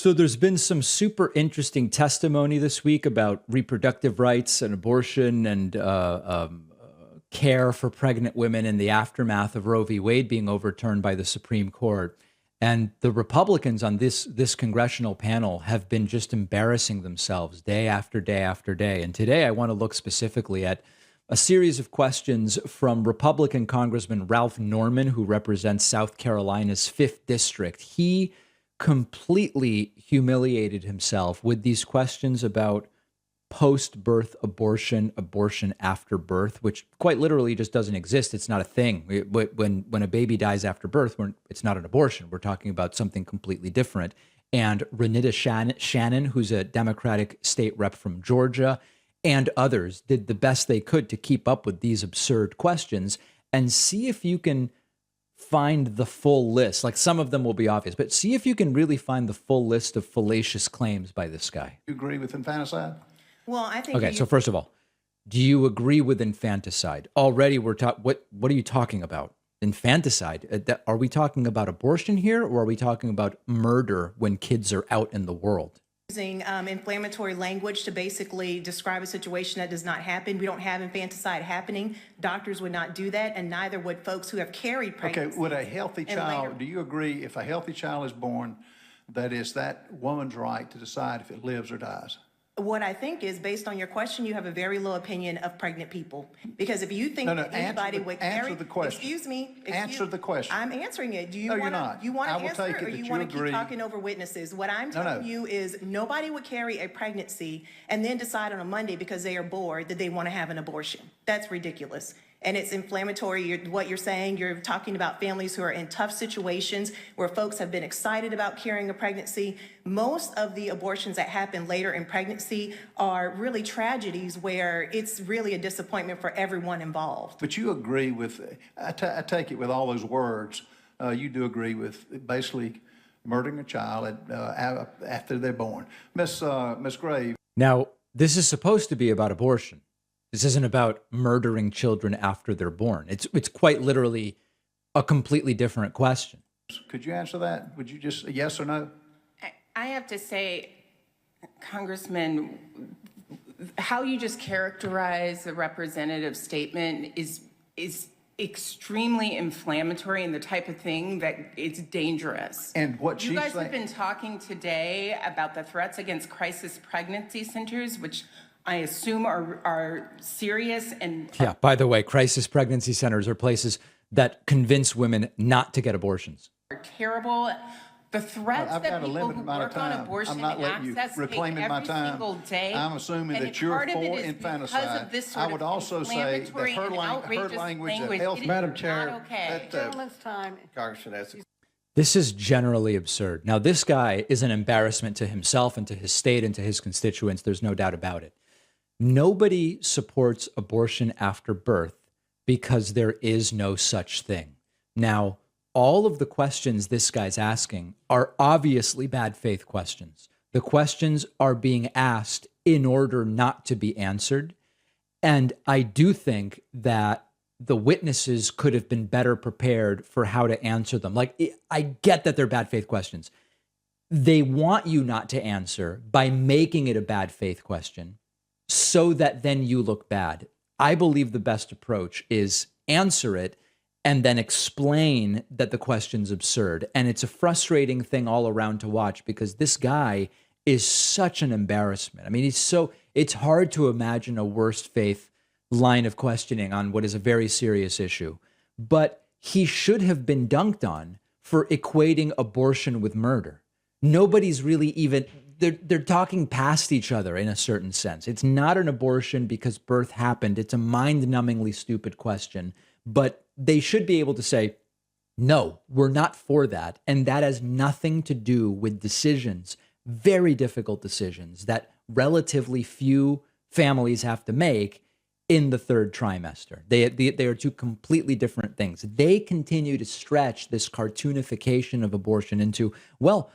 So there's been some super interesting testimony this week about reproductive rights and abortion and care for pregnant women in the aftermath of Roe v. Wade being overturned by the Supreme Court. And the Republicans on this congressional panel have been just embarrassing themselves day after day after day. And today I want to look specifically at a series of questions from Republican Congressman Ralph Norman, who represents South Carolina's 5th District. He completely humiliated himself with these questions about post-birth abortion, abortion after birth, which quite literally just doesn't exist. It's not a thing. When a baby dies after birth, it's not an abortion. We're talking about something completely different. And Renita Shannon, who's a Democratic state rep from Georgia, and others did the best they could to keep up with these absurd questions and see if you can find the full list. Like, some of them will be obvious, but see if you can really find the full list of fallacious claims by this guy. You agree with infanticide? Well, I think. Okay, so first of all, do you agree with infanticide? Already we're talking, what are you talking about? Infanticide? Are we talking about abortion here, or are we talking about murder when kids are out in the world? Using inflammatory language to basically describe a situation that does not happen. We don't have infanticide happening. Doctors would not do that, and neither would folks who have carried pregnancy. Okay, would a healthy child, do you agree if a healthy child is born, that is that woman's right to decide if it lives or dies? What I think is, based on your question, you have a very low opinion of pregnant people. Because if you think that anybody would carry... Answer the question. Excuse me. Answer the question. I'm answering it. Do you no, want you're not. You want I to will answer, take it or that you you want to agree. keep talking over witnesses? What I'm telling you is nobody would carry a pregnancy and then decide on a Monday because they are bored that they want to have an abortion. That's ridiculous. And it's inflammatory. What you're saying, you're talking about families who are in tough situations where folks have been excited about carrying a pregnancy. Most of the abortions that happen later in pregnancy are really tragedies where it's really a disappointment for everyone involved. But you agree with, I take it with all those words, you do agree with basically murdering a child after they're born. Miss Grave. Now, this is supposed to be about abortion. This isn't about murdering children after they're born. It's quite literally a completely different question. Could you answer that? Would you just yes or no? I have to say, Congressman, how you just characterize the representative's statement is extremely inflammatory and the type of thing that it's dangerous. And what you guys have been talking today about the threats against crisis pregnancy centers, which I assume are serious and... Yeah, by the way, crisis pregnancy centers are places that convince women not to get abortions. ...are terrible. The threats that people who work on abortion and access take every single day. I'm assuming that you're for infanticide. I would also say that her language of health... Madam Chair, okay. gentleman's time. Congressman, this is generally absurd. Now, this guy is an embarrassment to himself and to his state and to his constituents. There's no doubt about it. Nobody supports abortion after birth because there is no such thing. Now, all of the questions this guy's asking are obviously bad faith questions. The questions are being asked in order not to be answered. And I do think that the witnesses could have been better prepared for how to answer them. Like, I get that they're bad faith questions. They want you not to answer by making it a bad faith question, so that then you look bad. I believe the best approach is answer it and then explain that the question's absurd. And it's a frustrating thing all around to watch because this guy is such an embarrassment. I mean, it's hard to imagine a worse faith line of questioning on what is a very serious issue. But he should have been dunked on for equating abortion with murder. Nobody's really even... They're talking past each other in a certain sense. It's not an abortion because birth happened. It's a mind-numbingly stupid question. But they should be able to say, no, we're not for that. And that has nothing to do with decisions, very difficult decisions that relatively few families have to make in the third trimester. They are two completely different things. They continue to stretch this cartoonification of abortion into, well,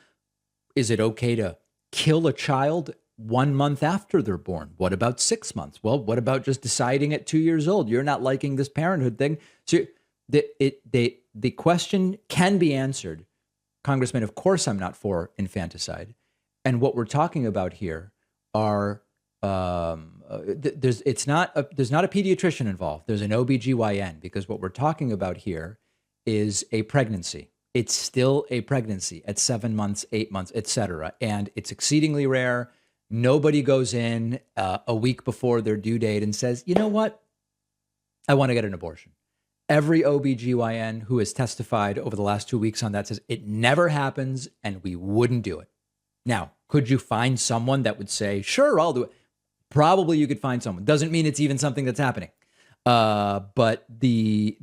is it okay to kill a child 1 month after they're born? What about 6 months? Well, what about just deciding at 2 years old, you're not liking this parenthood thing? So the question can be answered. Congressman, of course I'm not for infanticide. And what we're talking about here are there's not a pediatrician involved. There's an OBGYN, because what we're talking about here is a pregnancy. It's still a pregnancy at 7 months, 8 months, etc. And it's exceedingly rare. Nobody goes in a week before their due date and says, you know what? I want to get an abortion. Every OBGYN who has testified over the last 2 weeks on that says it never happens and we wouldn't do it. Now, could you find someone that would say, sure, I'll do it? Probably you could find someone. Doesn't mean it's even something that's happening. But the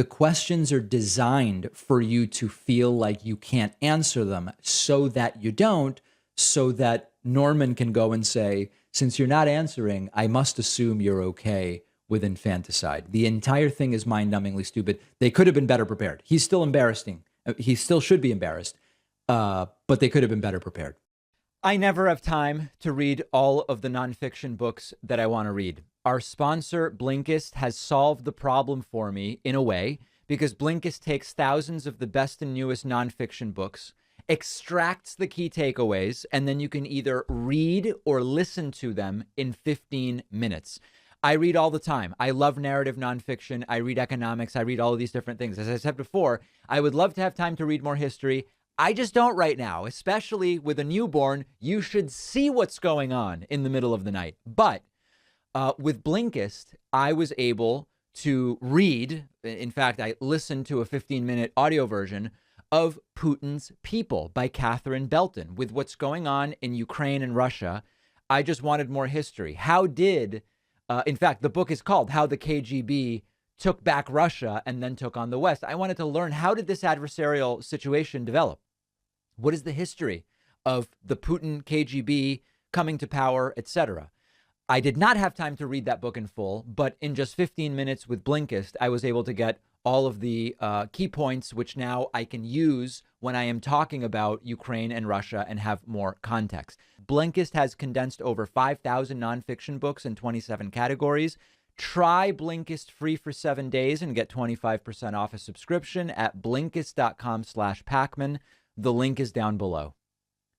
questions are designed for you to feel like you can't answer them so that you don't, so that Norman can go and say, since you're not answering, I must assume you're okay with infanticide. The entire thing is mind-numbingly stupid. They could have been better prepared. He's still embarrassing. He still should be embarrassed. But they could have been better prepared. I never have time to read all of the nonfiction books that I want to read. Our sponsor, Blinkist, has solved the problem for me in a way, because Blinkist takes thousands of the best and newest nonfiction books, extracts the key takeaways, and then you can either read or listen to them in 15 minutes. I read all the time. I love narrative nonfiction. I read economics. I read all of these different things. As I said before, I would love to have time to read more history. I just don't right now, especially with a newborn. You should see what's going on in the middle of the night. But with Blinkist, I was able to read. In fact, I listened to a 15-minute audio version of Putin's People by Catherine Belton. With what's going on in Ukraine and Russia, I just wanted more history. In fact, the book is called How the KGB Took Back Russia and Then Took on the West. I wanted to learn, how did this adversarial situation develop? What is the history of the Putin KGB coming to power, etc.? I did not have time to read that book in full, but in just 15 minutes with Blinkist, I was able to get all of the key points, which now I can use when I am talking about Ukraine and Russia and have more context. Blinkist has condensed over 5,000 nonfiction books in 27 categories. Try Blinkist free for 7 days and get 25% off a subscription at Blinkist.com/Pacman. The link is down below.